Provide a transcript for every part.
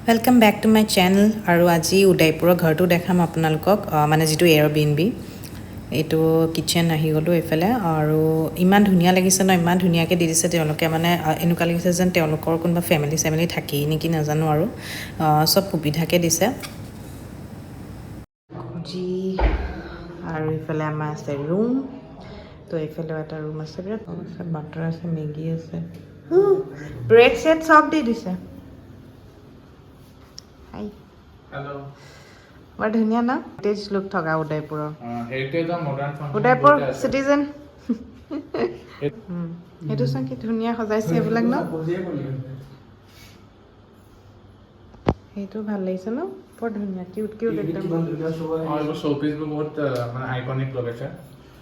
Welcome back to my channel আৰু আজি উদয়পুৰৰ ঘৰটো দেখাম আপোনালোকক মানে যেটো এয়াৰবিএনবি এটো কিচেন আহি গলো এফালে আৰু ইমান ধুনিয়া লাগিছে ন ইমান ধুনিয়াকে দি দিছে তেওঁলোকে মানে এনুকা লাগিছে যেন তেওঁলোকৰ কোনবা ফ্যামিলি থাকি নেকি নাজানো আৰু সব সুবিধাকে দিছে জি আৰু এফালে আমাৰ আছে ৰুম তো এফালে এটা ৰুম আছে বিৰাট আছে বাটাৰ আছে মেগী আছে ব্ৰেড সেট সব দি দিছে Hi. Hello. What is it? Heritage look thoga Udaipur. Heritage or modern function. Udaipur citizen. Hetu sang ki dhuniya sajaise ebilag na. Hetu bhal lagise na. Por dhuniya cute ekdom. और वो showpiece भी बहुत মানে iconic लगे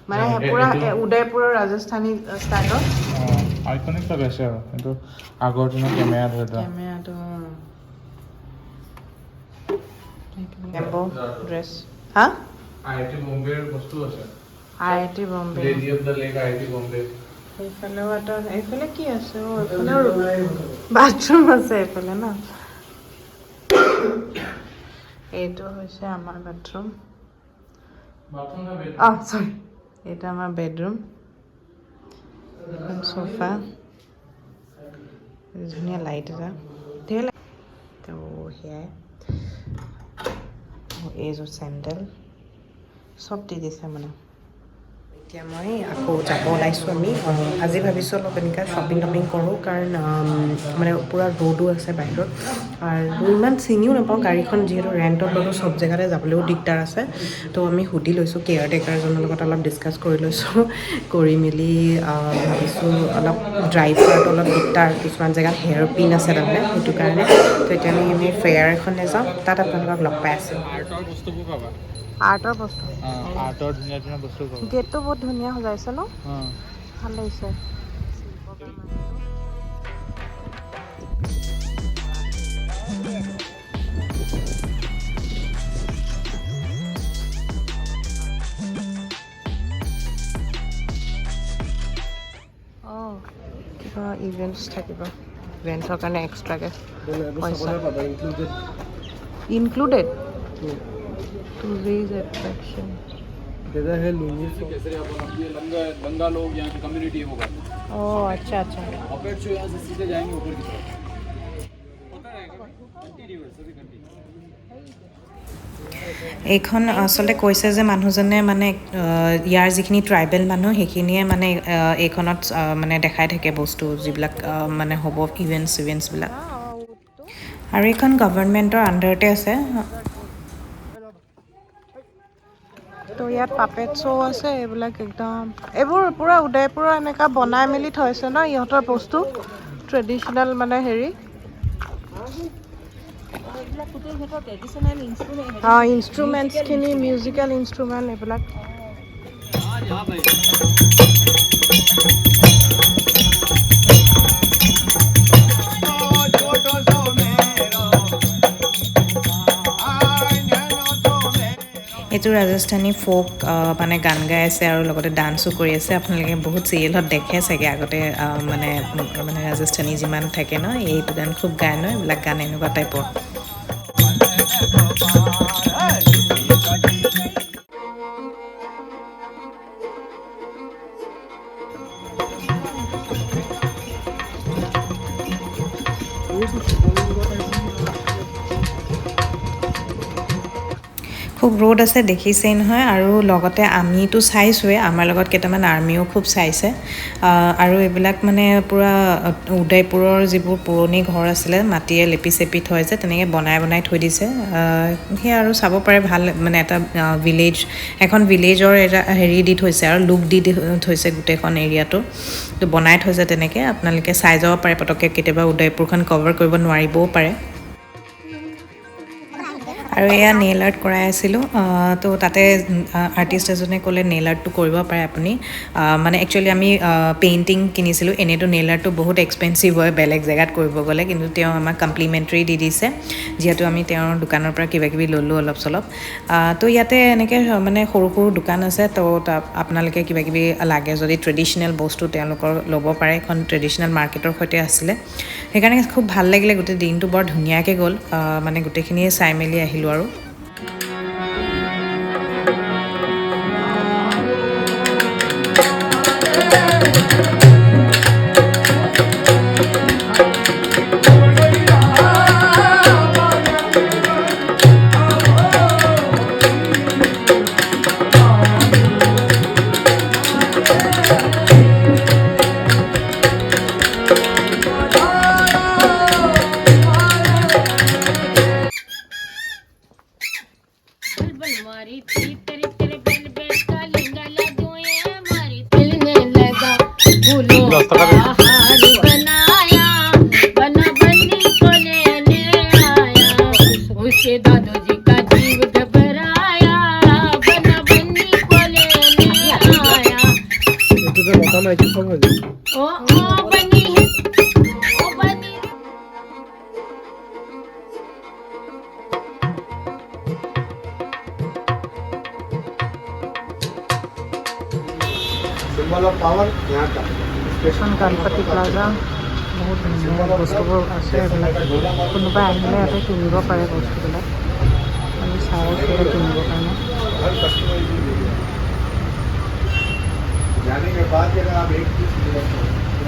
মানে পুরা Udaipur Rajasthani style iconic लगे কিন্তু আগৰ দিনৰ camera ধৰটা ক্যামেৰাটো Tempo dress. Huh? IIT Bombay বস্তু আছে IIT Bombay. Lady of the Lake IIT Bombay. এইফালে ওয়াটার এইফালে কি আছে ও এফালে বাথরুম আছে এফালে না এইটো হৈছে আমাৰ বাথৰুম না সৰি এটা আমাৰ বেডৰুম এখন সোফা ধুনীয়া লাইট এটা ধেৰ তো হেয়াই এই যে স্যান্ডেল সব দি দিছে মানে এতিয়া মই আকৌ যাব ওলাইছোঁ আমি আজি ভাবিছোঁ অলপ এনেকৈ শ্বপিং কৰোঁ কাৰণ মানে পূৰা ৰ'দো আছে বাহিৰত আৰু ইমান চিনিও নাপাওঁ গাড়ীখন যিহেতু ৰেণ্টত ল'লোঁ চব জেগাতে যাবলৈও দিগদাৰ আছে তো আমি সুধি লৈছোঁ কেয়াৰটেকাৰজনৰ লগত অলপ ডিছকাছ কৰি লৈছোঁ কৰি মেলি ভাবিছোঁ অলপ ড্ৰাইভ কৰাটো অলপ দিগদাৰ কিছুমান জেগাত হেয়াৰ পিন আছে তাৰমানে সেইটো কাৰণে তো এতিয়া আমি ফেয়াৰ এখনে যাওঁ তাত আপোনালোকক লগ পাই আছোঁ আৰ্টৰ বস্তুবোৰ পাবা আৰ্টৰ বস্তু আৰ্টৰ ধুনীয়া বস্তু পাবা গেটটো বহুত ধুনীয়া সজাইছে ন ভাল লাগিছে কিবা ইভেন্টছ থাকিব ইভেন্টছৰ কাৰণে এক্সট্ৰাকে পইচা ইনক্লুডেড टूरिस्ट अट्रैक्शन जैसा है लुंगी लंगा लोग यहाँ की कम्युनिटी होगा ओह अच्छा ऑपरेट जो यहाँ से सीधे जाएंगे ऊपर की तरफ होता रहेगा कंटिन्यूअस सभी कंटिन्यू এইখন আসলে কৈছে যে মানুহজনে মানে ইয়াৰ যিখিনি ট্ৰাইবেল মানুহ সেইখিনিয়ে মানে এইখনত মানে দেখাই থাকে বস্তু যিবিলাক মানে হ'ব ইভেন্টছবিলাক আৰু এইখন গভৰ্ণমেণ্টৰ আণ্ডাৰতে আছে তো ইয়াত পাপেট শ্ব' আছে এইবিলাক একদম এইবোৰ পুৰা উদয়পুৰৰ এনেকা বনাই মেলি থৈছে ন ইহঁতৰ বস্তু ট্ৰেডিশ্যনেল মানে হেৰি ইনষ্ট্ৰুমেণ্টছখিনি মিউজিকেল ইনষ্ট্ৰুমেণ্ট এইবিলাক এইটো ৰাজস্থানী ফোক মানে গান গাই আছে আৰু লগতে ডান্সো কৰি আছে আপোনালোকে বহুত চিৰিয়েলত দেখে চাগে আগতে মানে ৰাজস্থানী যিমান থাকে ন এইটো গান খুব গায় ন এইবিলাক গান এনেকুৱা টাইপৰ খুব ৰ'দ আছে দেখিছেই নহয় আৰু লগতে আমিতো চাইছোৱে আমাৰ লগত কেইটামান আৰ্মিও খুব চাইছে আৰু এইবিলাক মানে পুৰা উদয়পুৰৰ যিবোৰ পুৰণি ঘৰ আছিলে মাটিয়ে লেপি চেপি থৈ যে তেনেকৈ বনাই থৈ দিছে সেয়া আৰু চাব পাৰে ভাল মানে এটা ভিলেজ এখন ভিলেজৰ এটা হেৰি দি থৈছে আৰু লুক দি থৈছে গোটেইখন এৰিয়াটো তো বনাই থৈছে তেনেকৈ আপোনালোকে চাই যাব পাৰে পটককৈ কেতিয়াবা উদয়পুৰখন কভাৰ কৰিব নোৱাৰিবও পাৰে আৰু এয়া নেইল আৰ্ট কৰাই আছিলোঁ তো তাতে আৰ্টিষ্ট এজনে ক'লে নেইল আৰ্টটো কৰিব পাৰে আপুনি মানে একচুৱেলি আমি পেইণ্টিং কিনিছিলোঁ এনেইতো নেইল আৰ্টটো বহুত এক্সপেঞ্চিভ হয় বেলেগ জেগাত কৰিব গ'লে কিন্তু তেওঁ আমাক কমপ্লিমেণ্টাৰী দি দিছে যিহেতু আমি তেওঁৰ দোকানৰ পৰা কিবা কিবি ল'লোঁ অলপ চলপ তো ইয়াতে এনেকৈ মানে সৰু সৰু দোকান আছে তো আপোনালোকে কিবা কিবি লাগে যদি ট্ৰেডিশ্যনেল বস্তু তেওঁলোকৰ ল'ব পাৰে এখন ট্ৰেডিশ্যনেল মাৰ্কেটৰ সৈতে আছিলে সেইকাৰণে খুব ভাল লাগিলে গোটেই দিনটো বৰ ধুনীয়াকৈ গ'ল মানে গোটেইখিনিয়ে চাই মেলি আহিলোঁ আৰু symbol of power यहाँ का ষ্টেচন গণপতি প্লাজা বহুত ধুনীয়া বস্তুবোৰ আছে এইবিলাক কোনোবাই আহিলে ইয়াতে কিনিব পাৰে বস্তুবিলাক আমি চাই আছোঁ কিনিবৰ কাৰণে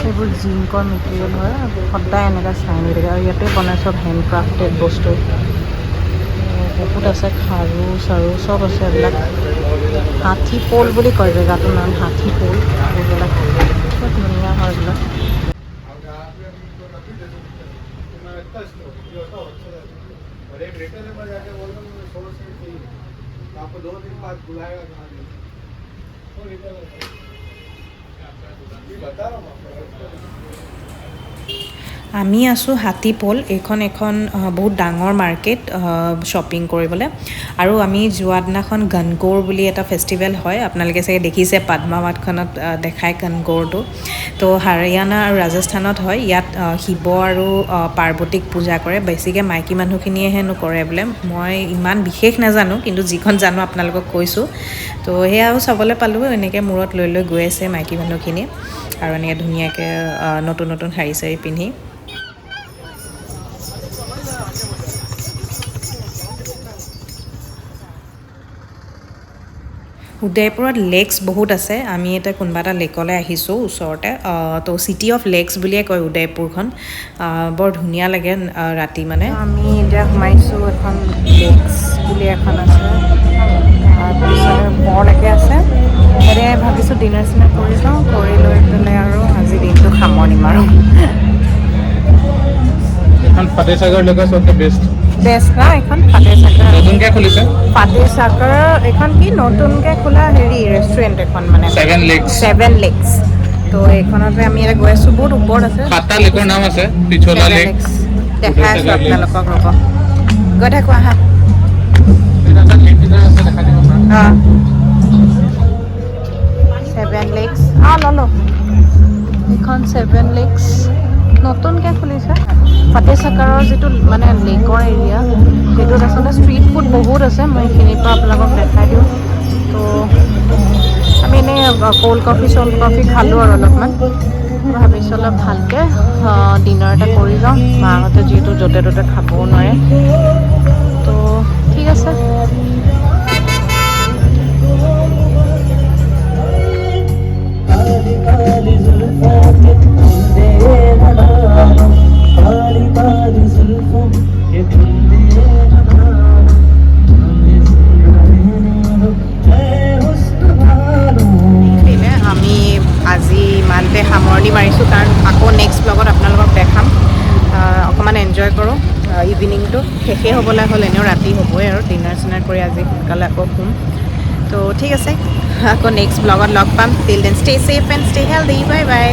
এইবোৰ জিংকৰ মেটেৰিয়েল হয় সদায় এনেকৈ চাই মেলি থাকে আৰু ইয়াতে বনাই চব হেণ্ডক্ৰাফটেড বস্তু বহুত আছে খাৰু চাৰু চব আছে এইবিলাক হাতী পল বুলি কয় জেগাটোৰ নাম হাতী পল এইবিলাক খুব ধুনীয়া হয় এইবিলাক আমি আছোঁ হাতীপল এখন বহুত ডাঙৰ মাৰ্কেট শ্বপিং কৰিবলৈ আৰু আমি যোৱা দিনাখন গনগৌৰ বুলি এটা ফেষ্টিভেল হয় আপোনালোকে চাগে দেখিছে পদ্মাৱতখনত দেখায় গনগৌৰটো তো হাৰিয়ানা আৰু ৰাজস্থানত হয় ইয়াত শিৱ আৰু পাৰ্বতীক পূজা কৰে বেছিকৈ মাইকী মানুহখিনিয়েহে নকৰে বোলে মই ইমান বিশেষ নাজানো কিন্তু যিখন জানো আপোনালোকক কৈছোঁ তো সেয়াও চাবলৈ পালোঁ এনেকৈ মূৰত লৈ লৈ গৈ আছে মাইকী মানুহখিনি আৰু এনেকৈ ধুনীয়াকৈ নতুন নতুন শাৰী চাৰী পিন্ধি উদয়পুৰত লেকছ বহুত আছে আমি এতিয়া কোনোবা এটা লেকলৈ আহিছোঁ ওচৰতে তো চিটি অফ লেকছ বুলিয়ে কয় উদয়পুৰখন বৰ ধুনীয়া লাগে ৰাতি মানে আমি এতিয়া সোমাইছোঁ এখন লেকছ বুলি এখন আছে তাৰপিছতে বৰলৈকে আছে তাতে ভাবিছোঁ ডিনাৰ চিনাৰ কৰি যাওঁ কৰি লৈ পেলাই আৰু আজি দিনটো সামৰণিম আৰু এখন ফাতেসাগৰ লেক সবচে বেষ্ট না এখন ফাতেসাগৰ নতুনকৈ খুলিছে ফাতেসাগৰ এখন কি নতুনকৈ খোলা হেৰি ৰেষ্টুৰেণ্ট এখন মানে 7 লেকছ তো এইখনতে আমি এতিয়া গৈ আছোঁ বহুত ওপৰত আছে 7টা লেকৰ নাম আছে পিছলা লেক দেখাই আছোঁ আপোনালোকক ৰ'ব গৈ থাকোঁ আহা অঁ 7 লেকছ ল'লোঁ এইখন 7 লেকছ নতুনকৈ খুলিছে ফাতেসাগৰৰ যিটো মানে লেকৰ এৰিয়া সেইটোত আচলতে ষ্ট্ৰীট ফুড বহুত আছে মই সেইখিনিৰ পৰা আপোনালোকক দেখাই দিওঁ তো আমি এনেই ক'ল্ড কফি চল্ড কফি খালোঁ আৰু অলপমান ভাবিছোঁ অলপ ভালকৈ ডিনাৰ এটা কৰি যাওঁ মাহঁতে যিহেতু য'তে ত'তে খাবও নোৱাৰে তো ঠিক আছে আমি আজি ইমানতে সামৰণি মাৰিছোঁ কাৰণ আকৌ নেক্সট ব্লগত আপোনালোকক দেখাম অকণমান এনজয় কৰোঁ ইভিনিংটো শেষেই হ'বলৈ হ'ল এনেও ৰাতি হ'বই আৰু ডিনাৰ চিনাৰ কৰি আজি সোনকালে আকৌ শুম তো ঠিক আছে আকৌ নেক্সট ব্লগত লগ পাম till then stay safe and stay healthy bye by